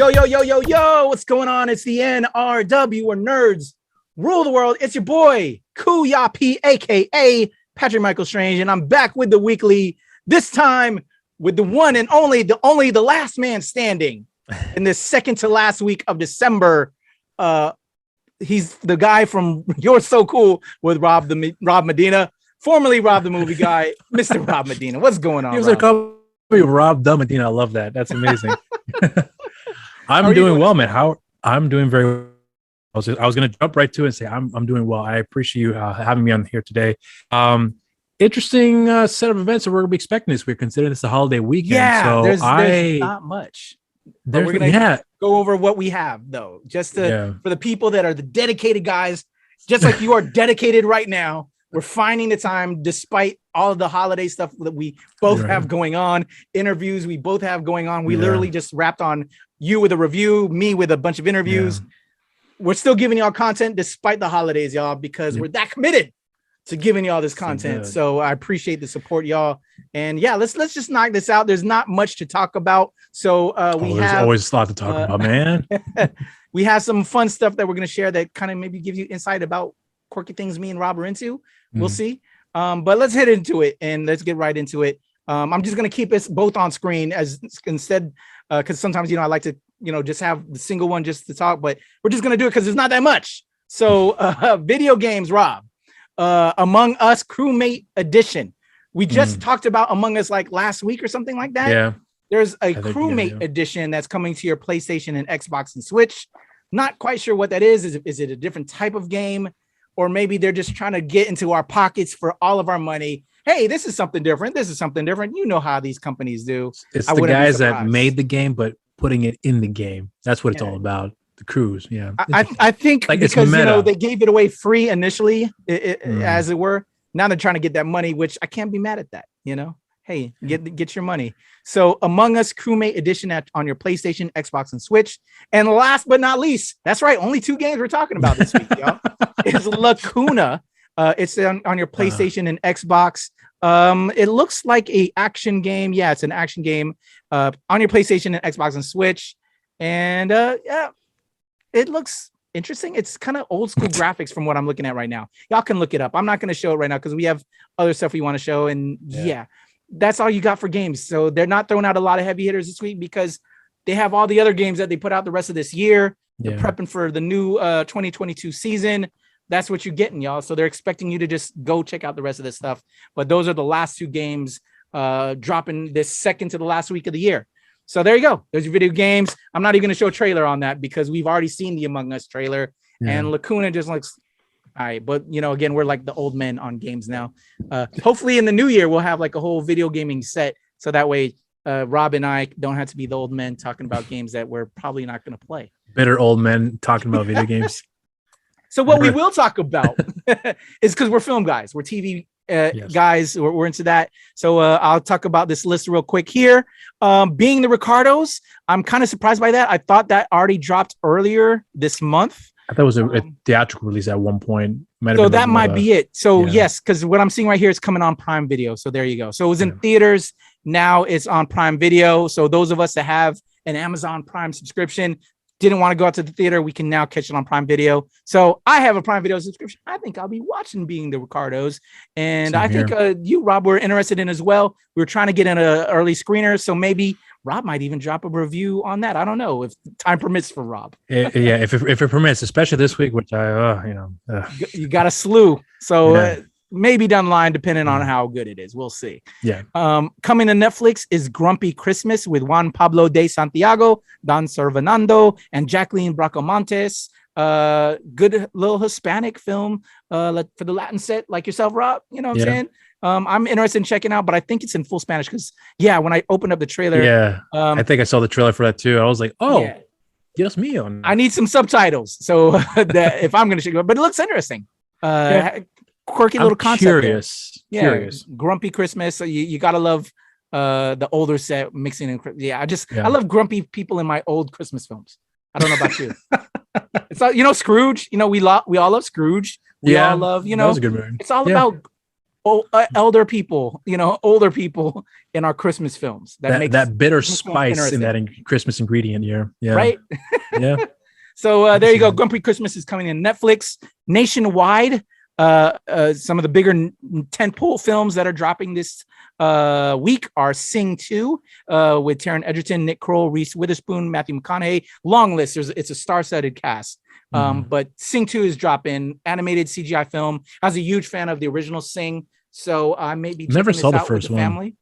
Yo, what's going on? It's the NRW, or Nerds Rule the World. It's your boy, Kuyapi, aka Patrick Michael Strange, and I'm back with the weekly, this time with the one and only, the last man standing in this second to last week of December. He's the guy from You're So Cool with Rob Medina, formerly Rob the Movie Guy, Mr. Rob Medina. What's going on? He was like, Rob the Medina. I love that. That's amazing. I'm doing well, man. I'm doing very well. I was going to jump right to it and say I'm doing well. I appreciate you having me on here today. Interesting set of events that we're going to be expecting this week, considering it's a holiday weekend. Yeah, so there's not much. But we're going to go over what we have, though, just for the people that are the dedicated guys, just like you are dedicated right now. We're finding the time, despite all of the holiday stuff that we both have going on, interviews we both have going on. We literally just wrapped on you with a review, me with a bunch of interviews. We're still giving y'all content despite the holidays, y'all, because we're that committed to giving y'all this content. So I appreciate the support, y'all. And yeah, let's just knock this out. There's not much to talk about. So there's always a lot to talk about, man. We have some fun stuff that we're going to share that kind of maybe gives you insight about quirky things me and Rob are into. We'll see. But let's head into it and let's get right into it. I'm just going to keep us both on screen as instead, because sometimes, I like to, just have the single one just to talk, but we're just going to do it because there's not that much. So video games, Rob, Among Us Crewmate Edition. We just talked about Among Us like last week or something like that. Yeah. There's a Crewmate Edition that's coming to your PlayStation and Xbox and Switch. Not quite sure what that is. Is it a different type of game? Or maybe they're just trying to get into our pockets for all of our money. Hey, this is something different. This is something different. You know how these companies do. It's the guys that made the game, but putting it in the game. That's what it's all about. The crews. Yeah. I think like because, they gave it away free initially, as it were. Now they're trying to get that money, which I can't be mad at that. Hey, get your money. So Among Us Crewmate Edition on your PlayStation, Xbox, and Switch. And last but not least, that's right, only 2 games we're talking about this week, y'all. It's Lacuna. It's on your PlayStation and Xbox. It looks like a action game. Yeah, it's an action game on your PlayStation and Xbox and Switch. And it looks interesting. It's kind of old school graphics from what I'm looking at right now. Y'all can look it up. I'm not going to show it right now because we have other stuff we want to show. And that's all you got for games. So they're not throwing out a lot of heavy hitters this week because they have all the other games that they put out the rest of this year. They're prepping for the new 2022 season. That's what you're getting, y'all. So they're expecting you to just go check out the rest of this stuff. But those are the last 2 games dropping this second to the last week of the year. So there you go. There's your video games. I'm not even going to show a trailer on that because we've already seen the Among Us trailer. And Lacuna just looks all right. But, again, we're like the old men on games now. Hopefully in the new year, we'll have like a whole video gaming set. So that way, Rob and I don't have to be the old men talking about games that we're probably not going to play. Bitter old men talking about video games. So what we will talk about is because we're film guys, we're TV guys, we're into that. So I'll talk about this list real quick here. Being the Ricardos, I'm kind of surprised by that. I thought that already dropped earlier this month. I thought it was a theatrical release at one point. So that might be it. So yes, because what I'm seeing right here is coming on Prime Video. So there you go. So it was in theaters. Now it's on Prime Video. So those of us that have an Amazon Prime subscription, didn't want to go out to the theater, we can now catch it on Prime Video. So I have a Prime Video subscription. I think I'll be watching Being the Ricardos. And I think you, Rob, were interested in as well. We were trying to get in an early screener. So maybe Rob might even drop a review on that. I don't know if time permits for Rob. If it permits, especially this week, which you got a slew. So maybe down the line, depending on how good it is. We'll see. Yeah. Coming to Netflix is Grumpy Christmas with Juan Pablo de Santiago, Don Servanando, and Jacqueline Bracamontes. Good little Hispanic film for the Latin set, like yourself, Rob. You know what I'm saying? I'm interested in checking out, but I think it's in full Spanish because, when I opened up the trailer. I think I saw the trailer for that too. I was like, Dios mío. I need some subtitles. So that if I'm going to check it out, but it looks interesting. Quirky little concept. Curious. Grumpy Christmas. So you gotta love the older set mixing in. I love grumpy people in my old Christmas films. I don't know about you. It's all, Scrooge. We all love Scrooge. We all love. that was a good movie. It's all about elder people, older people in our Christmas films. That bitter spice in that Christmas ingredient. Yeah. Right. Yeah. So there you go. Grumpy Christmas is coming in Netflix nationwide. Some of the bigger tentpole films that are dropping this week are Sing 2 with Taron Egerton, Nick Kroll, Reese Witherspoon, Matthew McConaughey. Long list. It's a star-studded cast. But Sing 2 is dropping, animated CGI film. I was a huge fan of the original Sing, so I may be never saw the first one. Family.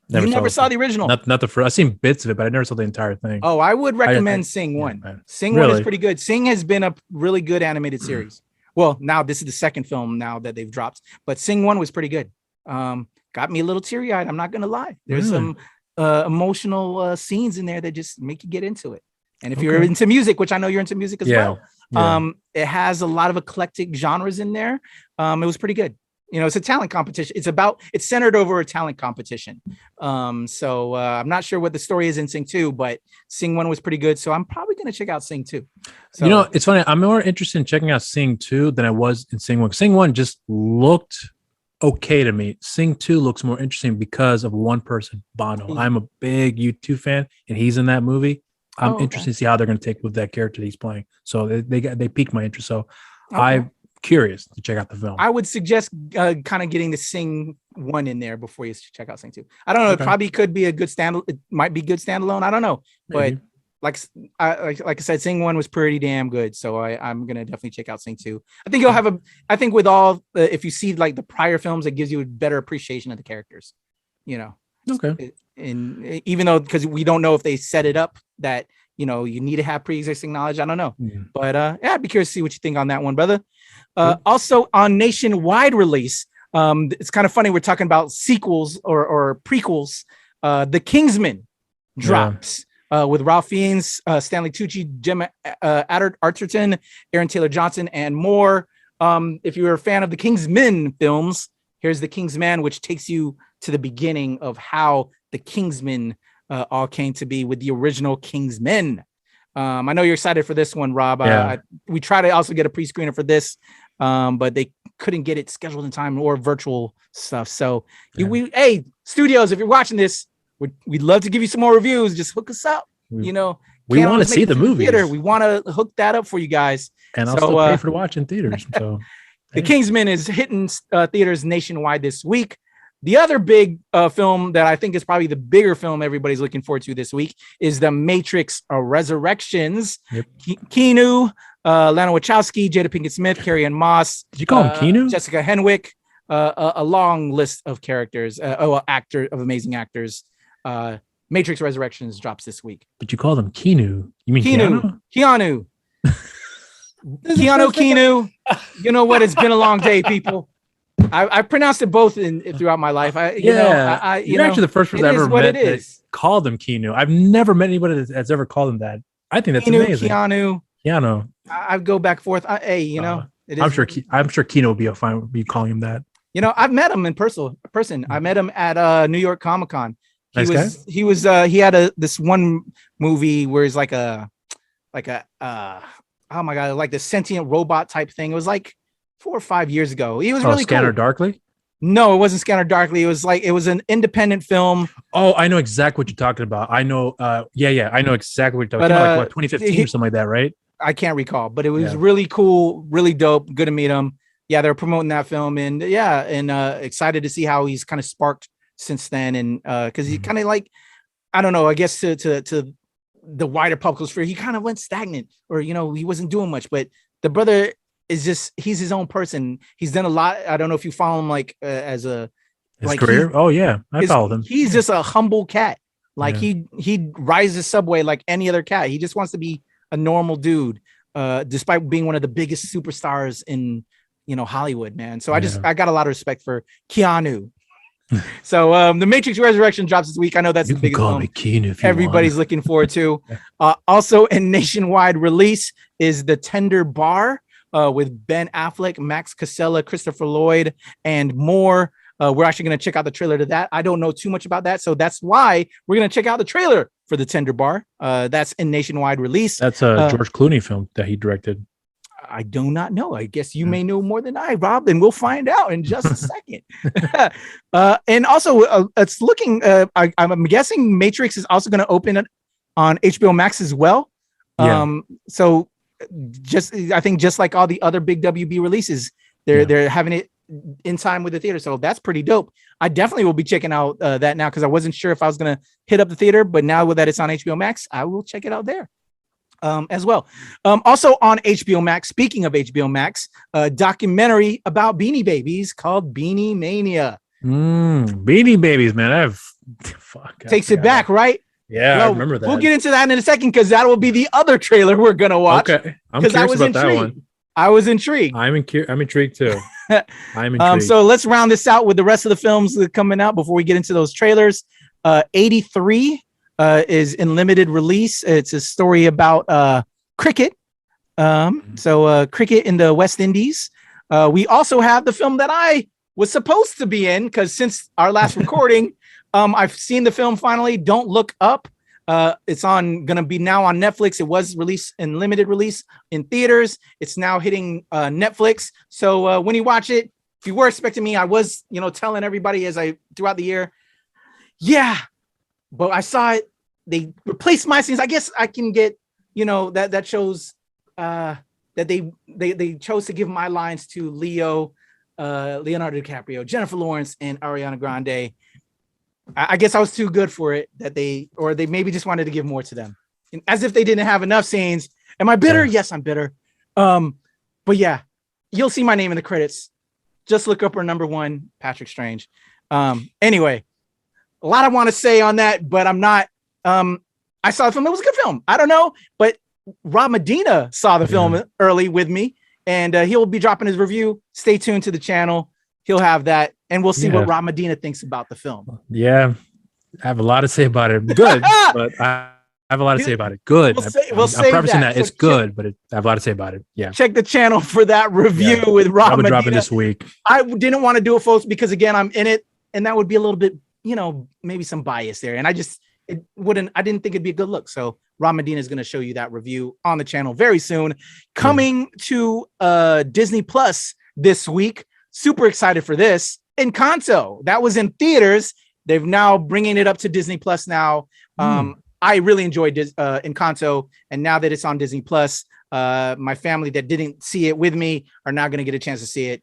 You never saw the original? Not the first. I've seen bits of it, but I never saw the entire thing. Oh, I would recommend Sing 1. Yeah, Sing 1 is pretty good. Sing has been a really good animated series. Well, now this is the second film now that they've dropped, but Sing 1 was pretty good. Got me a little teary-eyed. I'm not gonna lie. There's some emotional scenes in there that just make you get into it. And if you're into music, which I know you're into music as well, it has a lot of eclectic genres in there. It was pretty good. It's a talent competition. It's centered over a talent competition. So I'm not sure what the story is in Sing 2, but Sing 1 was pretty good. So I'm probably going to check out Sing 2. So, it's funny. I'm more interested in checking out Sing 2 than I was in Sing 1. Sing 1 just looked okay to me. Sing 2 looks more interesting because of one person, Bono. I'm a big U2 fan, and he's in that movie. I'm interested to see how they're going to take with that character that he's playing. So they piqued my interest. So I'm curious to check out the film. I would suggest kind of getting the Sing 1 in there before you check out Sing 2. I don't know. It probably could be a good it might be good standalone. I don't know. Maybe. But like I said, Sing 1 was pretty damn good. So I'm going to definitely check out Sing 2. I think you'll have I think with all, if you see like the prior films, it gives you a better appreciation of the characters, Okay. And even though, because we don't know if they set it up that, you need to have pre-existing knowledge. I don't know. But I'd be curious to see what you think on that one, brother. Also on nationwide release, it's kind of funny. We're talking about sequels or prequels. The Kingsman drops with Ralph Fiennes, Stanley Tucci, Gemma Arterton, Aaron Taylor Johnson, and more. If you're a fan of the Kingsman films, here's the Kingsman, which takes you to the beginning of how the Kingsman all came to be with the original Kingsmen. I know you're excited for this one, Rob. We try to also get a pre-screener for this, but they couldn't get it scheduled in time or virtual stuff. So hey, studios, if you're watching this, we'd love to give you some more reviews. Just hook us up. We want to see the movie. We want to hook that up for you guys. And I'll still pay for to watch in theaters. So the Kingsman is hitting theaters nationwide this week. The other big film that I think is probably the bigger film everybody's looking forward to this week is The Matrix Resurrections. Yep. Keanu, Lana Wachowski, Jada Pinkett Smith, Carrie-Anne Moss. Did you call him Keanu? Jessica Henwick. A long list of characters, amazing actors. Matrix Resurrections drops this week. But you called him Keanu. You mean Keanu? Keanu. Keanu. You know what? It's been a long day, people. I pronounced it both throughout my life. You're actually the first person I ever met that called him Keanu. I've never met anybody that's ever called him that. I think that's amazing. Keanu. I go back and forth. I'm sure Keanu will be fine with me calling him that. I've met him in person. I met him at New York Comic Con. He had this one movie where he's like a oh my god, like the sentient robot type thing. It was like 4 or 5 years ago. He was really Scanner cool. Darkly? No, it wasn't Scanner Darkly. It was an independent film. Oh, I know exactly what you're talking about. I know. I know exactly what you're talking about. Like 2015 or something like that, right? I can't recall, but it was really cool, really dope. Good to meet him. Yeah, they're promoting that film, and excited to see how he's kind of sparked since then, and because he kind of like, I don't know, I guess to the wider public sphere, he kind of went stagnant, or he wasn't doing much. But the brother is he's his own person. He's done a lot. I don't know if you follow him like as a his career. I followed him. He's just a humble cat. Like he rides the subway like any other cat. He just wants to be a normal dude, despite being one of the biggest superstars in Hollywood, man. So I got a lot of respect for Keanu. So The Matrix Resurrection drops this week. I know that's the biggest film everybody's looking forward to. Also in nationwide release is The Tender Bar with Ben Affleck, Max Casella, Christopher Lloyd, and more. We're actually going to check out the trailer to that. I don't know too much about that, so that's why we're going to check out the trailer for The Tender Bar. That's in nationwide release. That's a George Clooney film that he directed. I do not know. I guess you may know more than I, Rob, and we'll find out in just a second. And also, it's looking. I'm guessing Matrix is also going to open on HBO Max as well. So I think just like all the other big WB releases, they're having it in time with the theater. So that's pretty dope. I definitely will be checking out that now because I wasn't sure if I was going to hit up the theater, but now that it's on HBO Max, I will check it out there as well. Also on HBO Max, speaking of HBO Max, a documentary about Beanie Babies called Beanie Mania. Beanie Babies, man. Takes it back, right? Yeah, well, I remember that. We'll get into that in a second because that will be the other trailer we're going to watch. Okay. I'm curious about that one. I was intrigued. I'm intrigued too. I'm intrigued. So let's round this out with the rest of the films that are coming out before we get into those trailers. 83 is in limited release. It's a story about cricket. So cricket in the West Indies. We also have the film that I was supposed to be in because since our last recording, I've seen the film finally. Don't Look Up. It's gonna be now on Netflix. It was released in limited release in theaters. It's now hitting Netflix. So when you watch it, if you were expecting me, I was, telling everybody throughout the year. Yeah, but I saw it. They replaced my scenes. I guess I can get, that shows that they chose to give my lines to Leonardo DiCaprio, Jennifer Lawrence, and Ariana Grande. I guess I was too good for it that they maybe just wanted to give more to them, as if they didn't have enough scenes. Am I bitter? Yes, I'm bitter. But yeah, you'll see my name in the credits. Just look up our number one, Patrick Strange. Anyway, a lot I want to say on that, but I'm not. I saw the film. It was a good film. I don't know, but Rob Medina saw the film early with me, and he'll be dropping his review. Stay tuned to the channel. He'll have that, and we'll see what Rob Medina thinks about the film. Yeah, I have a lot to say about it. Good, but I have a lot to say about it. Good. We'll say prefacing that it's good, but I have a lot to say about it. Yeah. Check the channel for that review with Rob Medina. Drop it this week. I didn't want to do it, folks, because again, I'm in it, and that would be a little bit, maybe some bias there, and I didn't think it'd be a good look. So Rob Medina is going to show you that review on the channel very soon. Coming to Disney Plus this week. Super excited for this. Encanto, that was in theaters. They've now bringing it up to Disney Plus now. I really enjoyed Encanto, and now that it's on Disney Plus, my family that didn't see it with me are now going to get a chance to see it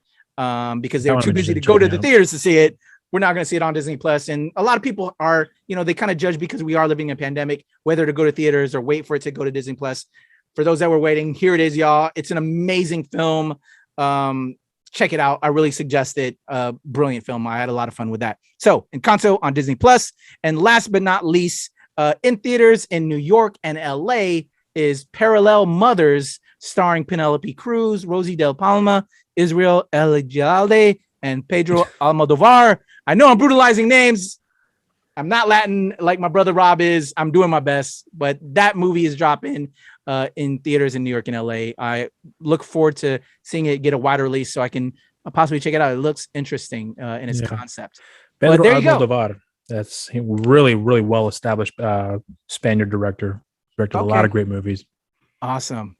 because they were too busy to go to the theaters to see it. We're not going to see it on Disney Plus, and a lot of people are, they kind of judge because we are living in a pandemic whether to go to theaters or wait for it to go to Disney Plus. For those that were waiting, here it is, y'all. It's an amazing film. Check it out. I really suggest it. Brilliant film. I had a lot of fun with that. So Encanto on Disney Plus. And last but not least, in theaters in New York and LA is Parallel Mothers, starring Penelope Cruz, Rosie Del Palma, Israel Elizalde, and Pedro Almodovar. I know I'm brutalizing names. I'm not Latin like my brother Rob is. I'm doing my best, but that movie is dropping in theaters in New York and LA. I look forward to seeing it get a wider release so I can possibly check it out. It looks interesting in its concept. Pedro Almodovar. That's a really, really well-established Spaniard director. Directed a lot of great movies. Awesome.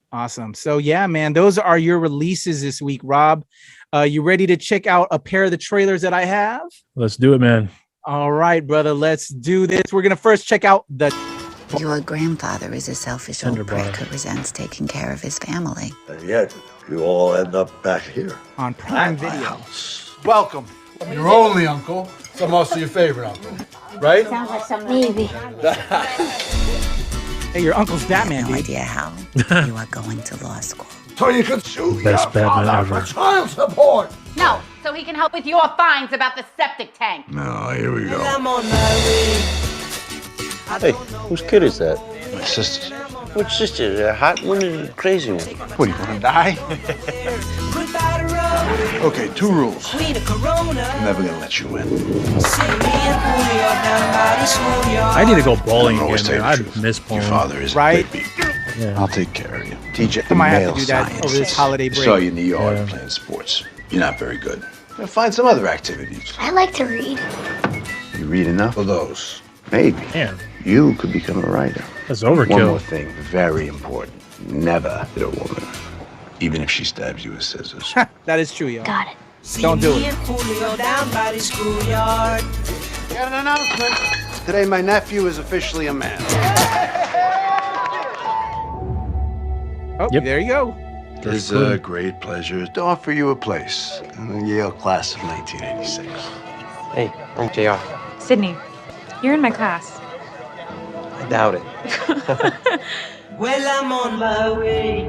So yeah, man, those are your releases this week, Rob. You ready to check out a pair of the trailers that I have? Let's do it, man. All right, brother, let's do this. We're going to first check out the... Your grandfather is a selfish old prick who resents taking care of his family. And yet, you all end up back here. On Prime Video. Welcome. Your only uncle. So I'm also your favorite uncle. Right? Sounds like some maybe. Hey, your uncle's Batman. No idea how you are going to law school. So you can sue Best Batman ever. for child support. No, so he can help with your fines about the septic tank. No, here we go. Hey, whose kid is that? My sister's. Which sister? The hot one or the crazy one? What, you want to die? Okay, 2 rules. I'm never gonna let you in. I need to go bowling Always again, tell man. you the I truth. miss Your bowling. father is Right? Yeah. I'll take care of you. Teach you I might have male to do that science. over this holiday break. Saw you in the yard playing sports. You're not very good. Find some other activities. I like to read. You read enough of those? Maybe. Man, You could become a writer. that's One more overkill. thing, very important. Never hit a woman. even if she stabs you with scissors. That is true, yo. Got it. Don't do it. Got an announcement. Today, my nephew is officially a man. Oh, Yep. there you go. It is a great pleasure to offer you a place in the Yale class of 1986. Hey, I'm JR. Sydney, you're in my class. I doubt it. Well, I'm on my way.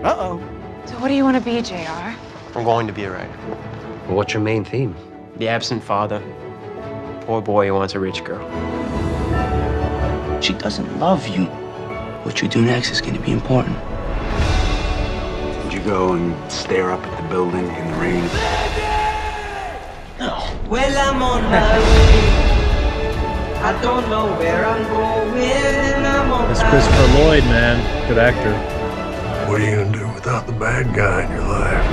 Uh-oh. So what do you want to be, JR? I'm going to be a writer. Well, what's your main theme? The absent father. Poor boy who wants a rich girl. She doesn't love you. What you do next is going to be important. Did you go and stare up at the building in the rain? No. Well, I'm on my way. I don't know where I'm going. I'm on That's Christopher Lloyd, man. Good actor. What are you gonna do without the bad guy in your life?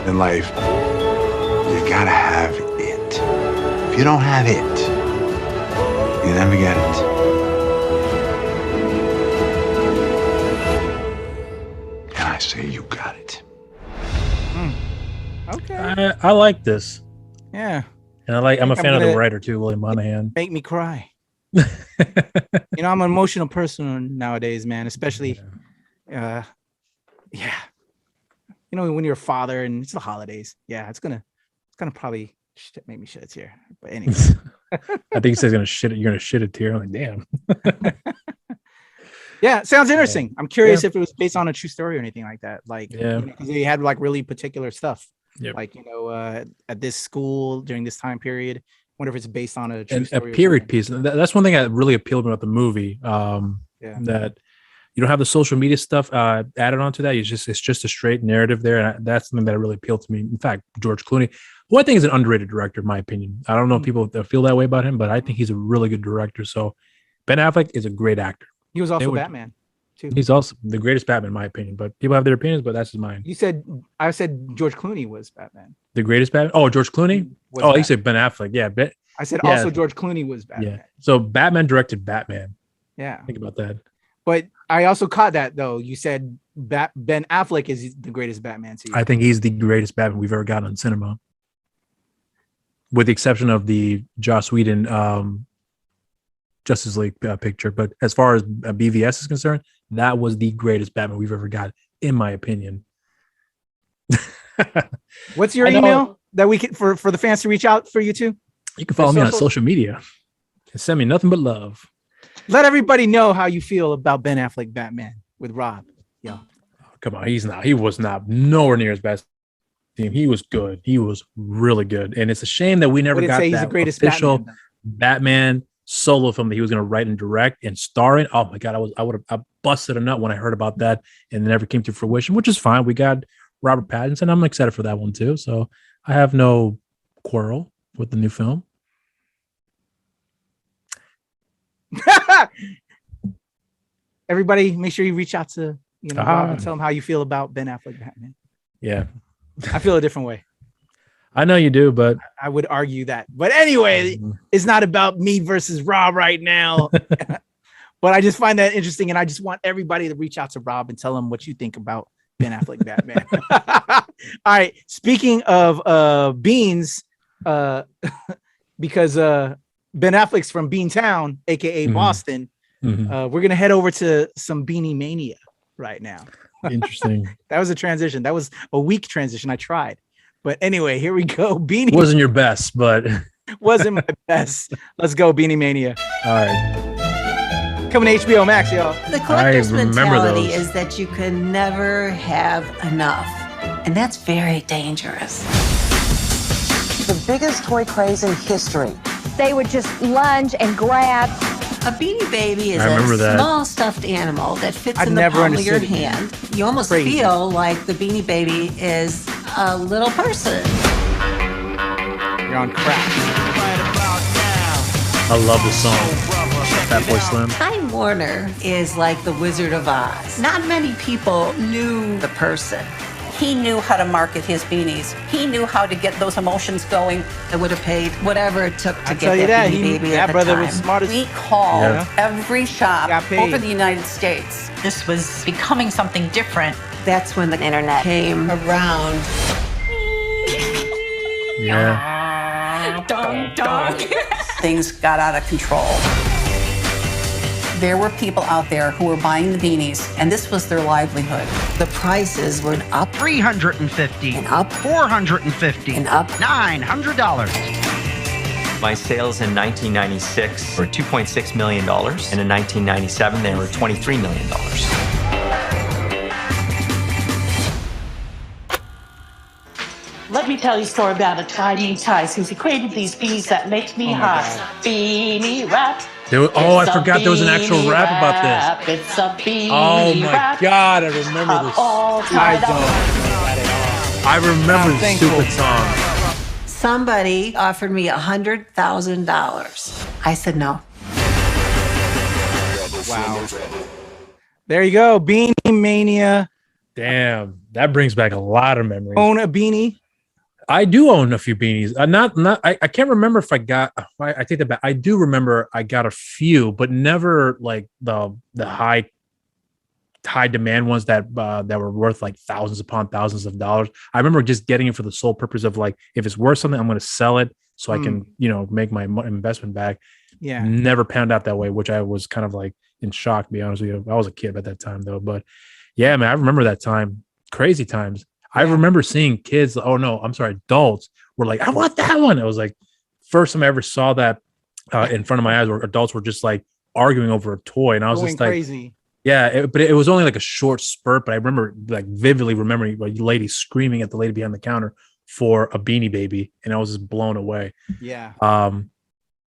In life, you gotta have it. If you don't have it, you never get it. And I say you got it. Okay. I like this. Yeah. And I'm a fan of the writer too, William Monahan. Make me cry. You know, I'm an emotional person nowadays, man, especially yeah. You know, when you're a father and it's the holidays. Yeah, it's gonna probably make me shed a tear. But anyway. I think he says you're gonna shit a tear. I'm like, damn. Yeah, sounds interesting. I'm curious if it was based on a true story or anything like that. Like, because they had like really particular stuff. Yep. Like, you know, at this school during this time period. I wonder if it's based on a true story. A period piece. That's one thing that really appealed about the movie. That you don't have the social media stuff added onto that. It's just a straight narrative there. And that's something that really appealed to me. In fact, George Clooney, who I think is an underrated director, in my opinion. I don't know if people feel that way about him, but I think he's a really good director. So Ben Affleck is a great actor. He was also Batman, too. He's also the greatest Batman, in my opinion. But people have their opinions, but that's just mine. I said George Clooney was Batman. The greatest Batman? Oh, George Clooney? You said Ben Affleck. Yeah. I said also George Clooney was Batman. Yeah. So Batman directed Batman. Yeah. Think about that. But I also caught that, though. You said Ben Affleck is the greatest Batman to you. I think he's the greatest Batman we've ever gotten on cinema. With the exception of the Joss Whedon Justice League picture. But as far as BVS is concerned, that was the greatest Batman we've ever got, in my opinion. What's your email that we can for the fans to reach out for you to? You can follow me on social media and send me nothing but love. Let everybody know how you feel about Ben Affleck Batman with Rob. Yo. Come on, he was not nowhere near his best team. He was good. He was really good. And it's a shame that we never got that the greatest official Batman solo film that he was going to write and direct and star in. Oh my God, I busted a nut when I heard about that, and it never came to fruition, which is fine. We got Robert Pattinson. I'm excited for that one too. So I have no quarrel with the new film. Everybody, make sure you reach out to Rob and tell him how you feel about Ben Affleck Batman. Yeah, I feel a different way. I know you do, but I would argue that. But anyway, it's not about me versus Rob right now. But I just find that interesting, and I just want everybody to reach out to Rob and tell him what you think about Ben Affleck Batman. All right. Speaking of Beans, because Ben Affleck's from Beantown, aka Boston. We're gonna head over to some Beanie Mania right now. Interesting. That was a transition. That was a weak transition. I tried, but anyway, here we go. Beanie wasn't your best, but wasn't my best. Let's go, Beanie Mania. All right. Coming to HBO Max, y'all. The collector's mentality is that you can never have enough, and that's very dangerous. The biggest toy craze in history. They would just lunge and grab. A Beanie Baby is a small stuffed animal that fits in the palm of your hand. You almost feel like the Beanie Baby is a little person. You're on crack. I love the song. Fat Boy Slim. Time Warner is like the Wizard of Oz. Not many people knew the person. He knew how to market his beanies. He knew how to get those emotions going. I would have paid whatever it took to get that Beanie Baby at the time. We called every shop over the United States This was becoming something different. That's when the internet came around. Yeah. Dun, dun. Things got out of control. There were people out there who were buying the beanies, and this was their livelihood. The prices were up. $350 and up. $450 and up. $900. My sales in 1996 were $2.6 million, and in 1997 they were $23 million. Let me tell you a story about a guy named Tyson. He created these beanies that make me hot. Beanie rap. I forgot there was an actual rap about this. It's a beanie oh my rap. God, I remember this. I remember this stupid song. Somebody offered me $100,000. I said no. Wow. There you go. Beanie Mania. Damn, that brings back a lot of memories. Own a beanie? I do own a few beanies. I can't remember if I got. I take that back. I do remember I got a few, but never like the high demand ones that were worth like thousands upon thousands of dollars. I remember just getting it for the sole purpose of like, if it's worth something, I'm going to sell it so I can make my investment back. Yeah. Never panned out that way, which I was kind of like in shock, to be honest with you. I was a kid at that time though, but yeah, man, I remember that time. Crazy times. I remember seeing kids. Adults were like, I want that one. It was like first time I ever saw that in front of my eyes, where adults were just like arguing over a toy, and I was going just like, crazy. Yeah, but it was only like a short spurt. But I remember like vividly remembering a lady screaming at the lady behind the counter for a Beanie Baby, and I was just blown away. Yeah.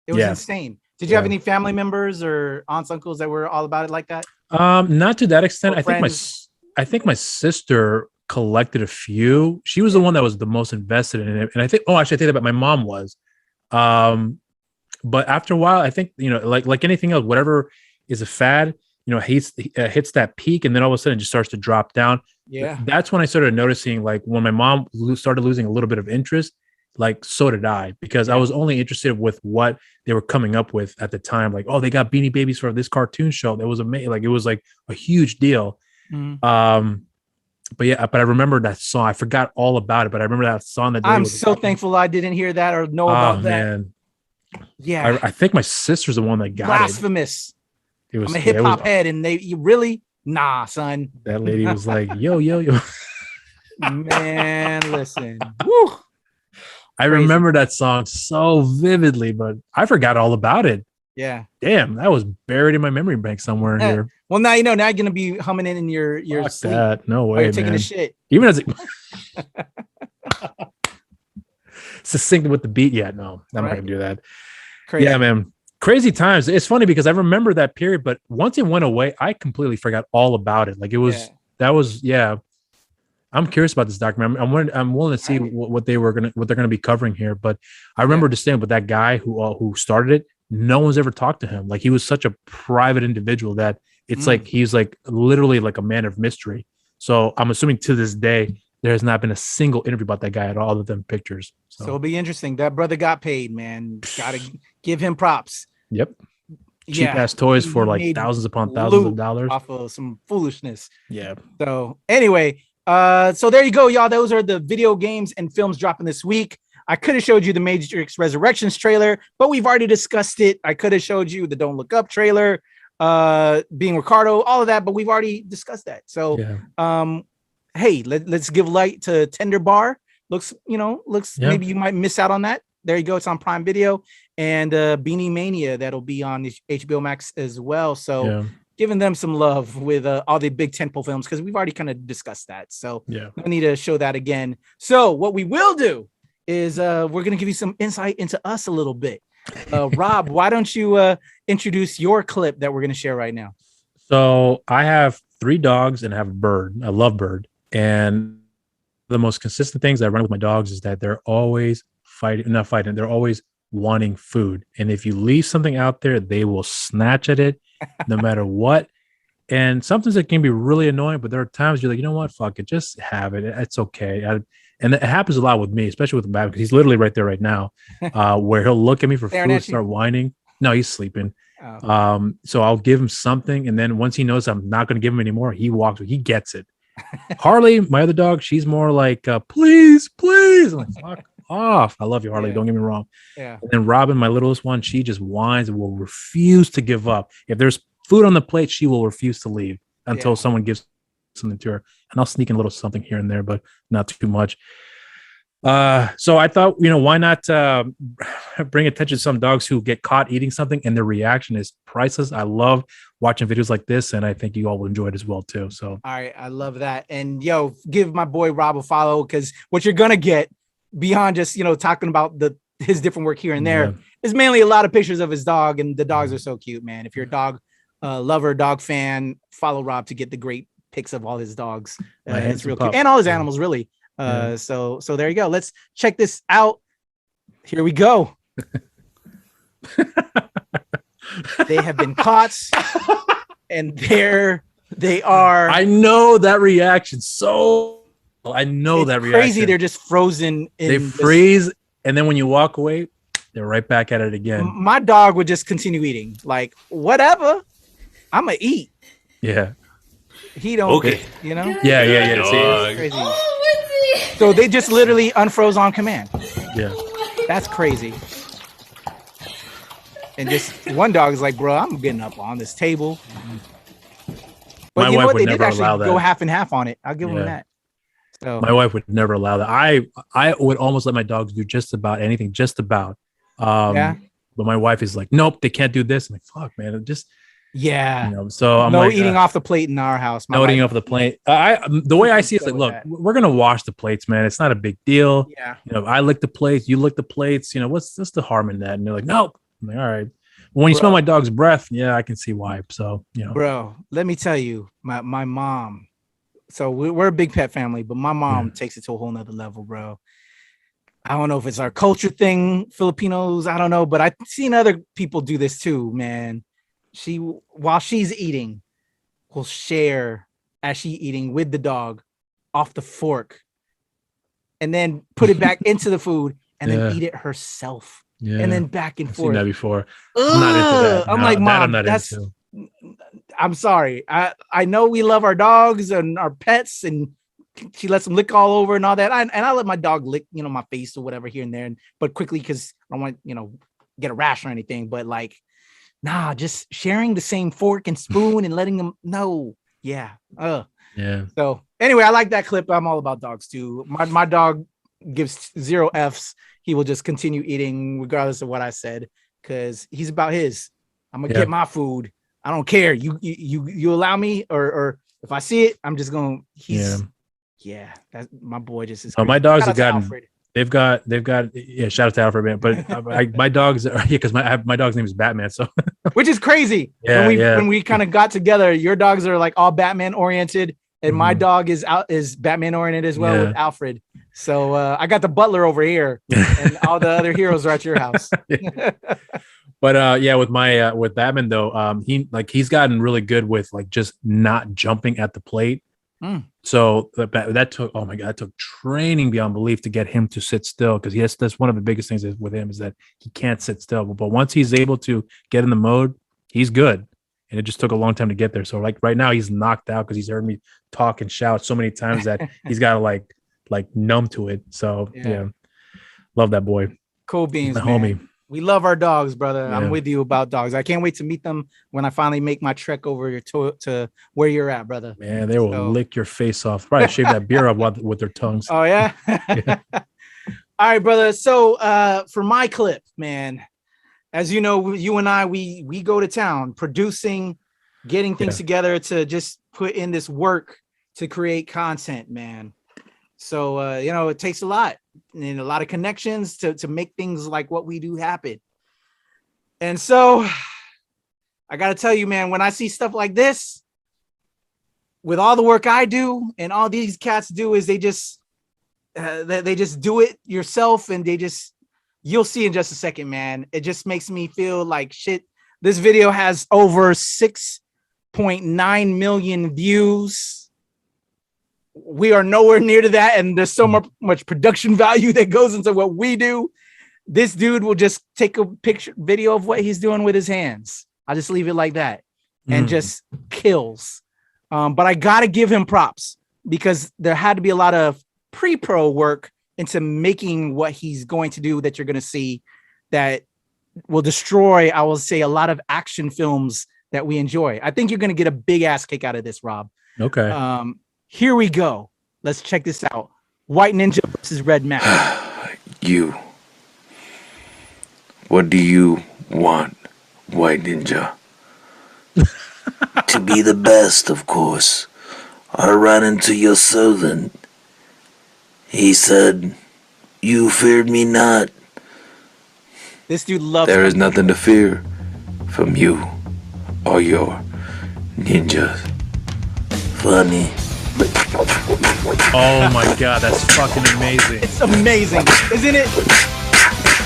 It was insane. Did you have any family members or aunts, uncles that were all about it like that? Not to that extent. Or I think my sister collected a few. She was the one that was the most invested in it, and I think. Oh, actually, I think that my mom was. But after a while, I think like anything else, whatever is a fad, hits that peak, and then all of a sudden it just starts to drop down. Yeah, that's when I started noticing, like when my mom started losing a little bit of interest, like so did I, because I was only interested with what they were coming up with at the time. Like, oh, they got Beanie Babies for this cartoon show. That was amazing. Like it was like a huge deal. Mm-hmm. But I remember that song. I forgot all about it, but I remember that song. I'm so thankful I didn't hear that or know about that. Man. Yeah, I think my sister's the one that got blasphemous. It was I'm a hip hop head, and you really son. That lady was like, yo. Man, listen. Woo. I remember that song so vividly, but I forgot all about it. Yeah. Damn, that was buried in my memory bank somewhere in here. Well, now you know. Now you're gonna be humming it in your sleep. That. No way, you're taking a shit. Even as succinct with the beat. Yeah, no, I'm not gonna do that. Crazy. Yeah, man. Crazy times. It's funny because I remember that period, but once it went away, I completely forgot all about it. Like it was. That was. Yeah. I'm curious about this documentary. I'm willing to see what they're gonna be covering here. But I remember just saying with that guy who started it. No one's ever talked to him. Like he was such a private individual that it's like he's like literally like a man of mystery. So I'm assuming to this day there has not been a single interview about that guy at all, other than pictures. So it'll be interesting. That brother got paid, man. Gotta give him props. Yep. Cheap ass toys for like thousands upon thousands of dollars off of some foolishness. Yeah. So anyway, so there you go, y'all. Those are the video games and films dropping this week. I could have showed you the Matrix Resurrections trailer, but we've already discussed it. I could have showed you the Don't Look Up trailer, being Ricardo, all of that, but we've already discussed that. So, hey, let's give light to Tender Bar. Looks maybe you might miss out on that. There you go. It's on Prime Video, and Beanie Mania that'll be on HBO Max as well. So giving them some love with all the big tentpole films, because we've already kind of discussed that. So no need to show that again. So what we will do is we're going to give you some insight into us a little bit. Rob, why don't you introduce your clip that we're going to share right now? So I have 3 dogs and I have a bird. I love bird. And the most consistent things I run with my dogs is that they're always they're always wanting food. And if you leave something out there, they will snatch at it no matter what. And sometimes it can be really annoying, but there are times you're like, you know what, fuck it, just have it. It's okay. And it happens a lot with me, especially with Matt, because he's literally right there right now, where he'll look at me for food, start whining. No, he's sleeping. So I'll give him something, and then once he knows I'm not going to give him anymore, he walks. He gets it. Harley, my other dog, she's more like, please. I'm like, fuck off. I love you, Harley. Don't get me wrong. Yeah. And then Robin, my littlest one, she just whines and will refuse to give up. If there's food on the plate, she will refuse to leave until someone gives something to her. And I'll sneak in a little something here and there, but not too much. So I thought, why not bring attention to some dogs who get caught eating something and their reaction is priceless. I love watching videos like this, and I think you all will enjoy it as well too. So all right, I love that. And give my boy Rob a follow, because what you're gonna get beyond just talking about his different work here and there is mainly a lot of pictures of his dog, and the dogs are so cute, man. If you're a dog lover, dog fan, follow Rob to get the great pics of all his dogs. It's real cute, and all his animals, really. So there you go. Let's check this out. Here we go. They have been caught, and there they are. I know that reaction. I know that reaction. Crazy. They're just frozen. They freeze, and then when you walk away, they're right back at it again. My dog would just continue eating. Like, whatever, I'm gonna eat. Yeah. He don't. Okay. Yeah. See, crazy. So they just literally unfroze on command. Yeah. That's crazy. And just one dog is like, bro, I'm getting up on this table. But my you know wife what? would They never did actually allow that. go half and half on it. I'll give them that. So my wife would never allow that. I would almost let my dogs do just about anything, but my wife is like, nope, they can't do this. I'm like, fuck, man. It just so I'm no eating off the plate in our house. No eating off the plate. The way I see it, it's like, look, we're gonna wash the plates, man. It's not a big deal. Yeah. I lick the plates, you lick the plates. What's the harm in that? And they're like, nope. I'm like, all right. When you smell my dog's breath, I can see why. So bro, let me tell you, my mom. So we're a big pet family, but my mom takes it to a whole nother level, bro. I don't know if it's our culture thing, Filipinos. I don't know, but I've seen other people do this too, man. While she's eating, will share as she eating with the dog off the fork, and then put it back into the food, and then eat it herself, and then back and forth. I've seen that before. I'm not into that. I'm like, Mom, I'm sorry. I know we love our dogs and our pets, and she lets them lick all over and all that. And I let my dog lick, my face or whatever here and there, but quickly, because I don't want get a rash or anything. But like, nah, just sharing the same fork and spoon and letting them know. Yeah. So anyway, I like that clip. I'm all about dogs too. My dog gives 0 F's. He will just continue eating regardless of what I said, because he's about his. I'm gonna get my food. I don't care. You allow me, or if I see it, I'm just gonna. That's my boy. Just is. My dogs have gotten. They've got. Shout out to Alfred, man. But my dogs are because my dog's name is Batman. So, which is crazy. When we kind of got together, your dogs are like all Batman oriented, and my dog is Batman oriented as well with Alfred. So I got the butler over here, and all the other heroes are at your house. But with Batman though, he's gotten really good with like just not jumping at the plate. So that took training beyond belief to get him to sit still, because that's one of the biggest things with him is that he can't sit still. But once he's able to get in the mode, he's good. And it just took a long time to get there. So like right now he's knocked out because he's heard me talk and shout so many times that he's got to like numb to it. So love that boy. Cool beans, my man. homie. We love our dogs, brother. I'm with you about dogs. I can't wait to meet them when I finally make my trek over to where you're at, brother. Man, they will lick your face off. Probably shave that beer up with their tongues. Oh, yeah? All right, brother. So for my clip, man, as you know, you and I, we go to town producing, getting things together to just put in this work to create content, man. So, it takes a lot and a lot of connections to make things like what we do happen. And so I got to tell you, man, when I see stuff like this, with all the work I do and all these cats do, is they just do it yourself, and you'll see in just a second, man. It just makes me feel like shit. This video has over 6.9 million views. We are nowhere near to that, and there's so much production value that goes into what we do. This dude will just take a video of what he's doing with his hands. I'll just leave it like that. And just kills. But I got to give him props because there had to be a lot of pre-pro work into making what he's going to do that you're going to see that will destroy, I will say, a lot of action films that we enjoy. I think you're going to get a big ass kick out of this, Rob. Okay. Here we go. Let's check this out. White Ninja versus Red Mask. You. What do you want, White Ninja? To be the best, of course. I ran into your servant. He said, "You feared me not." This dude loves. There is nothing to fear from you or your ninjas. Funny. Oh my god, that's fucking amazing. It's amazing, isn't it?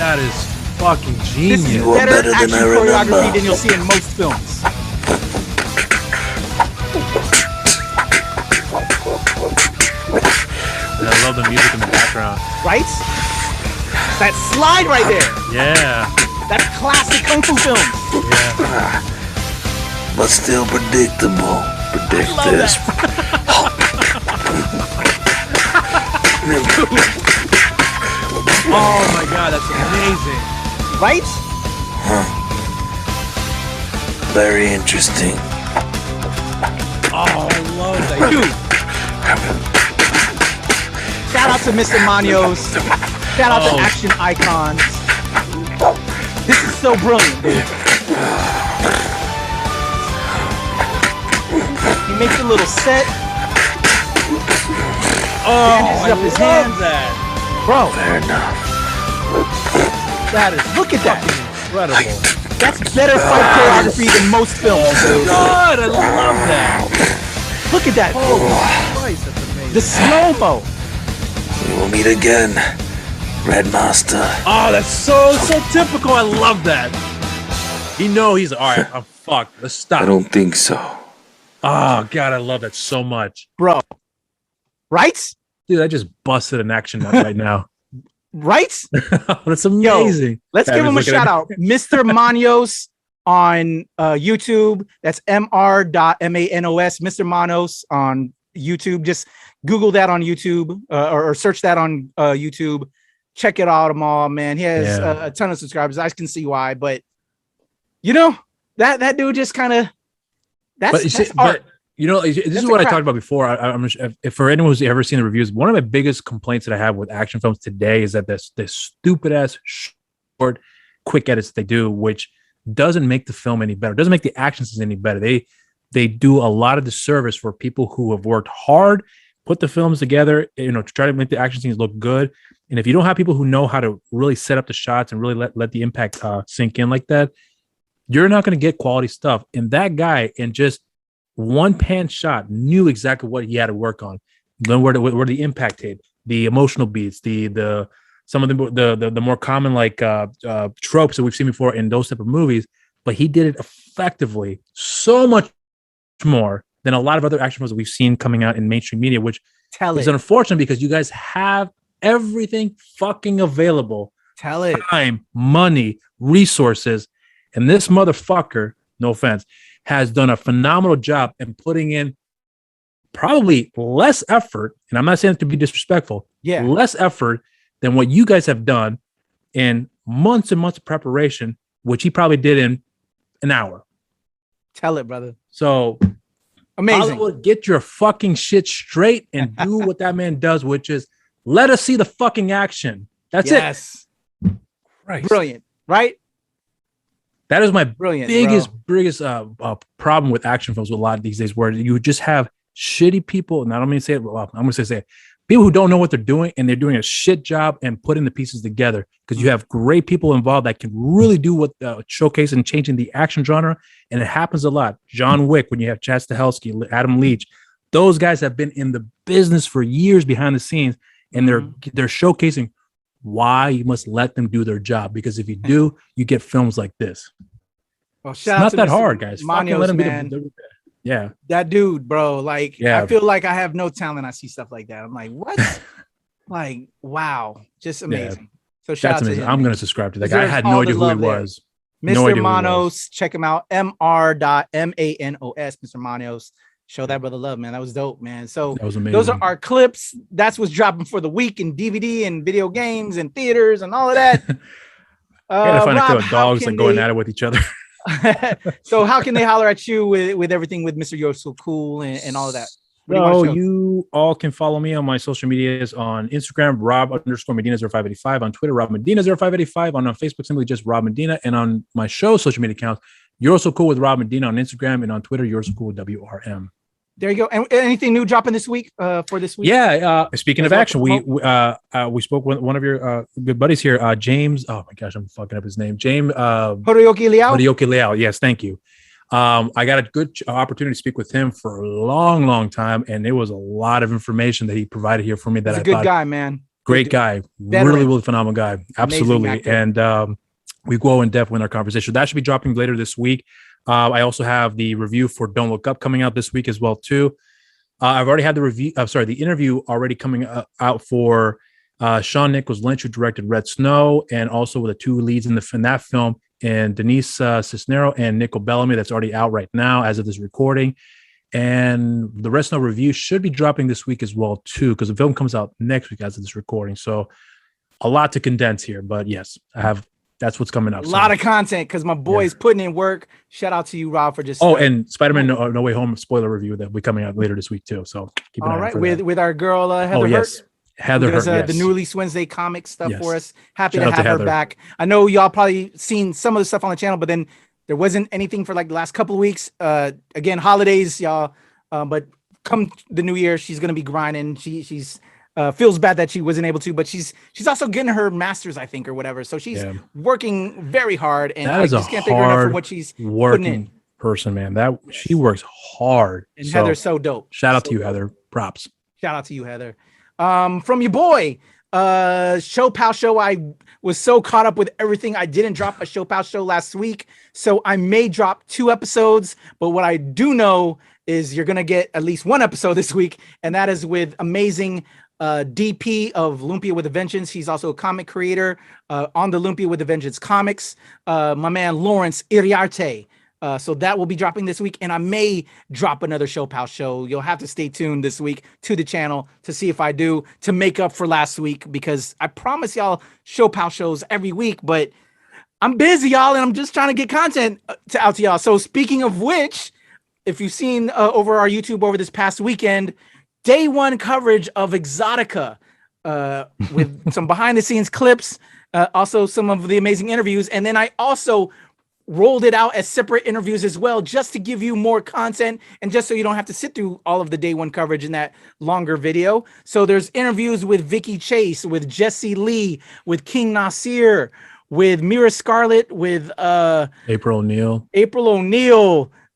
That is fucking genius. This is better action choreography than you'll see in most films. And I love the music in the background. Right? That slide right there. Yeah. That's classic kung fu film. Yeah. But still predictable. Predict this. Oh my god, that's amazing. Right? Huh. Very interesting. Oh, I love that. Dude. Shout out to Mr. Manios. Shout out to Action Icons. This is so brilliant, dude. He makes a little set. Oh, up his hands. That. Bro. Fair enough. That is, look at that. Incredible. That's better fight choreography than most films. Oh, God, I love that. Look at that. Holy Christ, that's amazing. The slow-mo. We will meet again, Red Master. Oh, that's so typical. I love that. He knows he's all right. I'm fucked. Let's stop. I don't think so. Oh God, I love that so much, bro. Right, dude? I just busted an action nut right now. Right? That's amazing. Yo, let's give him a shout out, Mr. Manios on YouTube. That's mr.manos, Mr. Manos on YouTube. Just Google that on YouTube or search that on YouTube. Check it out, all, man. He has a ton of subscribers. I can see why, but you know that dude just kind of that's art. But you know, this is what I talked about before. If for anyone who's ever seen the reviews, one of my biggest complaints that I have with action films today is that this stupid ass short, quick edits they do, which doesn't make the film any better. Doesn't make the action scenes any better. They do a lot of disservice for people who have worked hard, put the films together, to try to make the action scenes look good. And if you don't have people who know how to really set up the shots and really let the impact sink in like that, you're not going to get quality stuff. And that guy, in just one pan shot, knew exactly what he had to work on. Then where the impact hit, the emotional beats, the some of the more common tropes that we've seen before in those type of movies. But he did it effectively, so much more than a lot of other action films that we've seen coming out in mainstream media, which is unfortunate because you guys have everything fucking available. Time, money, resources. And this motherfucker, no offense, has done a phenomenal job in putting in probably less effort. And I'm not saying it to be disrespectful. Yeah. Less effort than what you guys have done in months and months of preparation, which he probably did in an hour. Tell it, brother. So amazing. Hollywood, get your fucking shit straight and do what that man does, which is let us see the fucking action. That's it. Right. Brilliant. Right? That is my biggest problem with action films with a lot of these days, where you just have shitty people. And I don't mean to say it. Well, I'm going to say it. People who don't know what they're doing and they're doing a shit job and putting the pieces together, because you have great people involved that can really do what showcase and changing the action genre. And it happens a lot. John Wick, when you have Chad Stahelski, Adam Leach, those guys have been in the business for years behind the scenes, and they're showcasing why you must let them do their job, because if you do, you get films like this. Well, it's not that hard, guys. Manios, let them man. Yeah, that dude, bro. I feel like I have no talent. I see stuff like that. I'm like, what? Wow, just amazing. So shout out to him. I'm gonna subscribe to that guy. I had no idea who he was. Mr. Manos. Check him out. Mr.Manos. Mr. Manos. Show that brother love, man. That was dope, man. So that was amazing. Those are our clips. That's what's dropping for the week in DVD and video games and theaters and all of that. Gotta find Rob, a dogs like going at it with each other. So how can they holler at you with everything with Mr. You're So Cool and all of that? So you all can follow me on my social medias on Instagram, Rob_Medina0585, on Twitter, RobMedina0585, on Facebook, simply just Rob Medina, and on my show social media accounts, You're So Cool with Rob Medina on Instagram, and on Twitter, You're So Cool with WRM. There you go. And anything new dropping this week for this week? Yeah. Speaking of action, we spoke with one of your good buddies here, James. Oh my gosh, I'm fucking up his name. James Hiroyuki Liao. Hiroyuki Liao. Yes, thank you. I got a good opportunity to speak with him for a long, long time, and there was a lot of information that he provided here for me. That He's a good guy, man. Great guy, really, really phenomenal guy. Absolutely, and we go in depth with our conversation. That should be dropping later this week. I also have the review for Don't Look Up coming out this week as well too. I've already had the interview already coming out for Sean Nichols Lynch, who directed Red Snow, and also with the two leads in that film, and Denise Cisnero and Nicole Bellamy. That's already out right now as of this recording. And the Red Snow review should be dropping this week as well too, because the film comes out next week as of this recording. So a lot to condense here, but yes, that's what's coming up. A lot of content because my boy's putting in work. Shout out to you, Rob, for just. And Spider-Man No Way Home spoiler review that will be coming out later this week too. So keep an eye out for that. with our girl Heather. Oh yes, Hurt. Heather does Hurt, the New Release Wednesday comic stuff for us. Happy Shout to have her back. I know y'all probably seen some of the stuff on the channel, but then there wasn't anything for like the last couple of weeks. Again, holidays, y'all. But come the new year, she's gonna be grinding. She's feels bad that she wasn't able to, but she's also getting her master's, I think, or whatever. So she's working very hard, and I just can't thank her enough for what she's putting in. Person, man, she works hard. And Heather's so dope. Shout out to you, Heather. Props. Shout out to you, Heather. From your boy, Show Pal Show. I was so caught up with everything. I didn't drop a Show Pal Show last week, so I may drop 2 episodes. But what I do know is you're gonna get at least 1 episode this week, and that is with amazing DP of Lumpia with a Vengeance. He's also a comic creator on the Lumpia with a Vengeance comics. My man Lawrence Iriarte. So that will be dropping this week, and I may drop another Show Pal Show. You'll have to stay tuned this week to the channel to see if I do, to make up for last week, because I promise y'all Show Pal shows every week, but I'm busy, y'all, and I'm just trying to get content out to y'all. So speaking of which, if you've seen over our YouTube over this past weekend, day 1 coverage of Exotica with some behind the scenes clips, also some of the amazing interviews. And then I also rolled it out as separate interviews as well, just to give you more content and just so you don't have to sit through all of the day 1 coverage in that longer video. So there's interviews with Vicky Chase, with Jesse Lee, with King Nasir, with Mira Scarlett, with April O'Neil,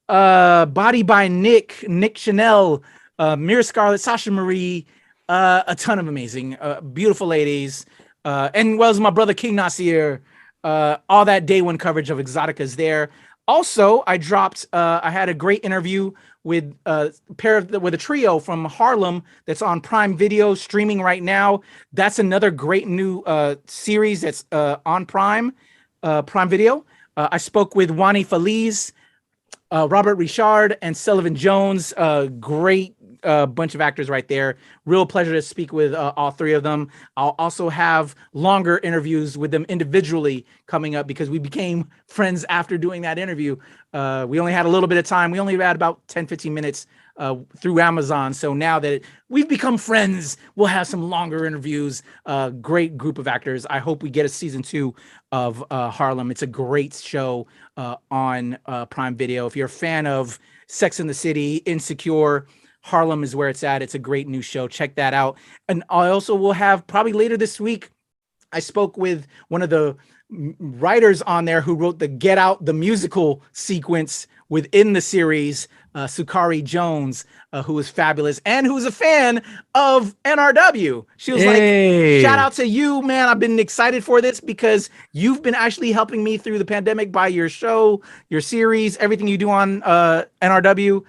Body by Nick Chanel, Mira Scarlett, Sasha Marie, a ton of amazing, beautiful ladies, and well as my brother King Nasir. All that day 1 coverage of Exotica is there. Also, I had a great interview with with a trio from Harlem that's on Prime Video streaming right now. That's another great new series that's on Prime Video. I spoke with Wani Feliz, Robert Richard, and Sullivan Jones. Great bunch of actors right there. Real pleasure to speak with all 3 of them. I'll also have longer interviews with them individually coming up, because we became friends after doing that interview. We only had a little bit of time. We only had about 10-15 minutes through Amazon. So now that we've become friends, we'll have some longer interviews. Great group of actors. I hope we get a season 2 of Harlem. It's a great show on Prime Video. If you're a fan of Sex and the City, Insecure, Harlem is where it's at. It's a great new show. Check that out. And I also will have, probably later this week, I spoke with one of the writers on there who wrote the Get Out, the musical sequence within the series, Sukari Jones, who was fabulous and who's a fan of NRW. She was like, shout out to you, man. I've been excited for this because you've been actually helping me through the pandemic by your show, your series, everything you do on NRW.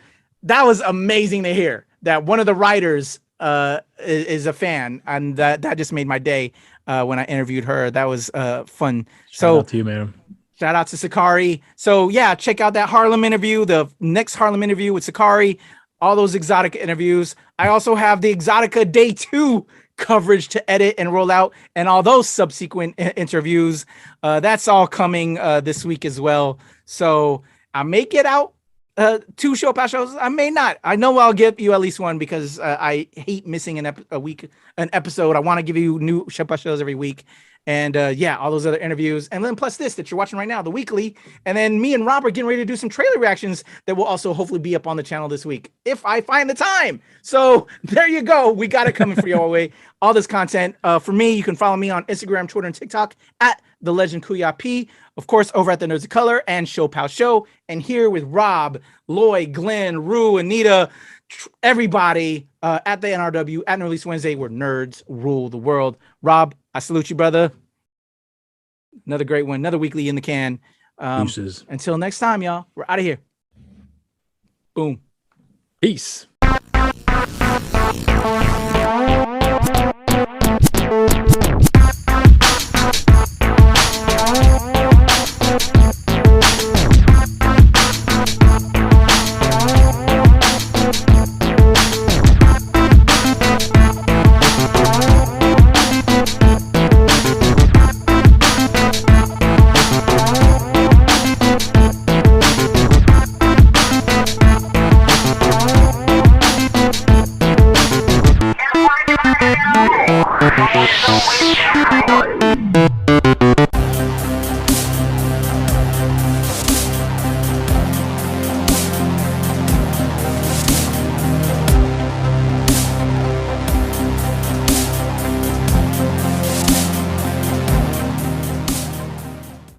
That was amazing to hear that one of the writers is a fan, and that just made my day when I interviewed her. That was fun. Shout out to you, man. Shout out to Sakari. So yeah, check out that Harlem interview, the next Harlem interview with Sakari, all those Exotica interviews. I also have the Exotica Day 2 coverage to edit and roll out, and all those subsequent interviews. That's all coming this week as well. So I may get out 2 show past shows. I may not. I know I'll give you at least one because I hate missing an episode. I want to give you new show past shows every week. And yeah, all those other interviews. And then plus this that you're watching right now, the weekly. And then me and Rob are getting ready to do some trailer reactions that will also hopefully be up on the channel this week, if I find the time. So there you go. We got it coming for you all way. All this content. For me, you can follow me on Instagram, Twitter, and TikTok at The Legend Kuya P. Of course, over at the Nerds of Color and Show Pal Show. And here with Rob, Lloyd, Glenn, Rue, Anita, everybody at the NRW at Release Wednesday, where nerds rule the world. Rob, I salute you, brother. Another great one, another weekly in the can. Until next time, y'all, we're out of here. Boom. Peace.